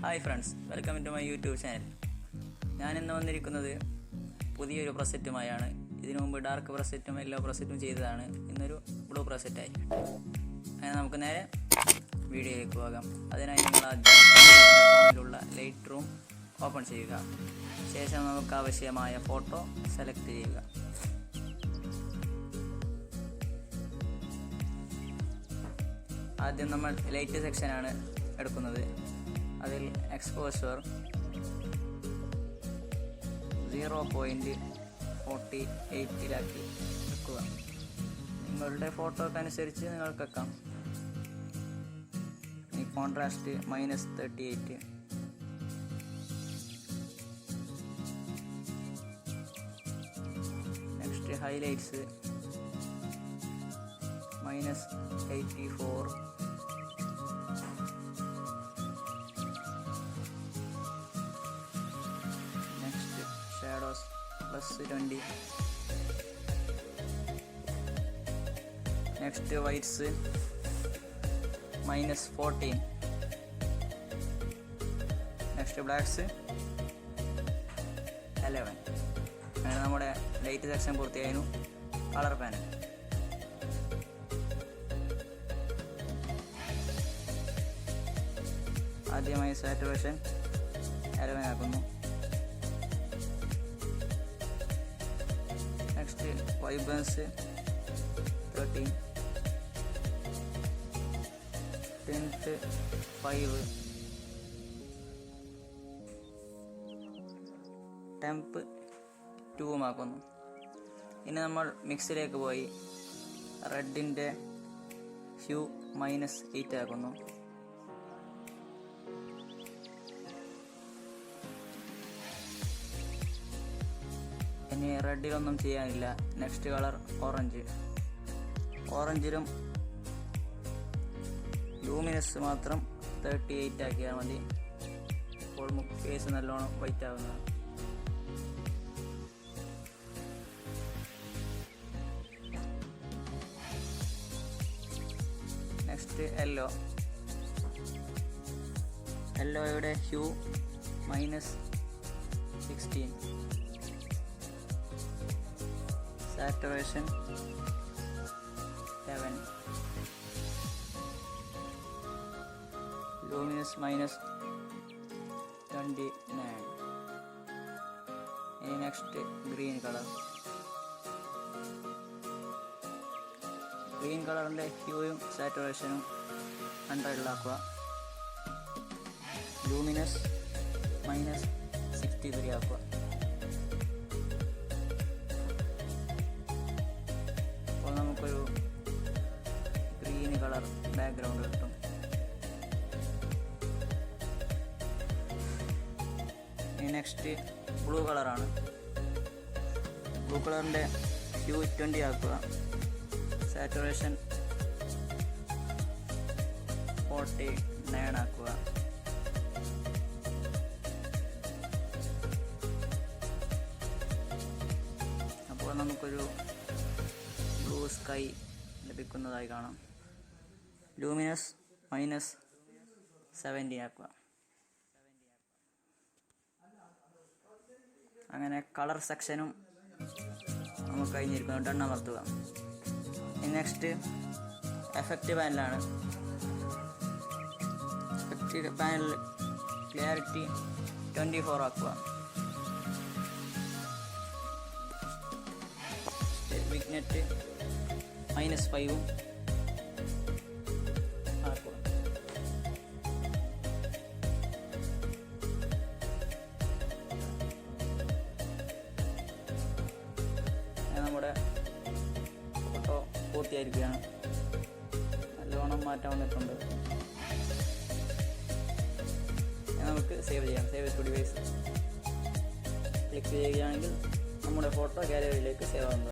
Hi friends, welcome to my YouTube channel. ഞാനിന്ന് വന്നിരിക്കുന്നത് പുതിയൊരു പ്രൊസറ്റുമായാണ്. ഇതിനു മുമ്പ് ഡാർക്ക് പ്രൊസറ്റും യെല്ലോ പ്രൊസറ്റും ചെയ്തതാണ്. ഇന്നൊരു ബ്ലൂ പ്രൊസറ്റായി. അങ്ങനെ നമുക്ക് നേരെ വീഡിയോയിലേക്ക് പോകാം. അതിനായി നിങ്ങൾ ഫോണിലുള്ള ലൈറ്റ് റൂം ഓപ്പൺ ചെയ്യുക. ശേഷം നമുക്ക് ആവശ്യമായ ഫോട്ടോ സെലക്ട് ചെയ്യുക. ആദ്യം നമ്മൾ ലൈറ്റ് സെക്ഷനാണ് എടുക്കുന്നത്. അതിൽ എക്സ്പോഷർ 0.48 വെക്കുക. നിങ്ങളുടെ ഫോട്ടോക്കനുസരിച്ച് നിങ്ങൾക്ക് വെക്കാം. ഈ contrast -38. Next highlights -84. shadows +20. next whites -14. next blacks 11. അങ്ങനെ നമ്മുടെ ലൈറ്റ് സെക്ഷൻ പൂർത്തിയായിരുന്നു. കളർ പാനൽ ആദ്യമായി സാറ്റുറേഷൻ 11 ആക്കുന്നു. നെക്സ്റ്റ് വൈബ്രൻസ് 13, ടിൻറ്റ് 5, ടെമ്പ് 2 ആക്കുന്നു. ഇനി നമ്മൾ മിക്സിലേക്ക് പോയി റെഡിൻ്റെ ഹ്യൂ -8 ആക്കുന്നു. ഇനി റെഡിലൊന്നും ചെയ്യാനില്ല. നെക്സ്റ്റ് കളർ ഓറഞ്ചിലും ലൂമിനസ് മാത്രം 38 ആക്കിയാൽ മതി. അപ്പോൾ ഫേസ് നല്ലോണം വൈറ്റ് ആവുന്നതാണ്. നെക്സ്റ്റ് യെല്ലോയുടെ ഹ്യൂ -16. saturation 7, luminous -29. ഇനി നെക്സ്റ്റ് ഗ്രീൻ കളറിൻ്റെ ഹ്യൂയും സാറ്റുറേഷനും 100 ലൂമിനസ് -63 ആക്കുക. അപ്പോൾ നമുക്കൊരു ഗ്രീൻ കളർ ബാക്ക്ഗ്രൗണ്ട് കിട്ടും. ഇനി നെക്സ്റ്റ് ബ്ലൂ കളറാണ്. ബ്ലൂ കളറിൻ്റെ ഹ്യൂ 20 ആക്കുക. സാറ്റുറേഷൻ 49 ആക്കുക. അപ്പോൾ നമുക്കൊരു ബ്ലൂ സ്കൈ ലഭിക്കുന്നതായി കാണാം. ലൂമിനസ് -17 ആക്കുക. അങ്ങനെ കളർ സെക്ഷനും നമുക്ക് കഴിഞ്ഞിരിക്കുന്നു. ഡൺ അമർത്തുക. നെക്സ്റ്റ് എഫക്റ്റ് പാനലാണ്. എഫക്റ്റ് പാനൽ ക്ലിയറിറ്റി 24 ആക്കുക. വിഗ്നെറ്റ് -5 ആക്കുക. നമ്മുടെ ഫോട്ടോ പൂർത്തിയായിരിക്കുകയാണ്. നല്ലോണം മാറ്റം വന്നിട്ടുണ്ട്. നമുക്ക് സേവ് ചെയ്യാം. സേവ് ടു ഡിവൈസ് ക്ലിക്ക് ചെയ്യുകയാണെങ്കിൽ നമ്മുടെ ഫോട്ടോ ഗാലറിയിലേക്ക് സേവ് ആകുന്നത്.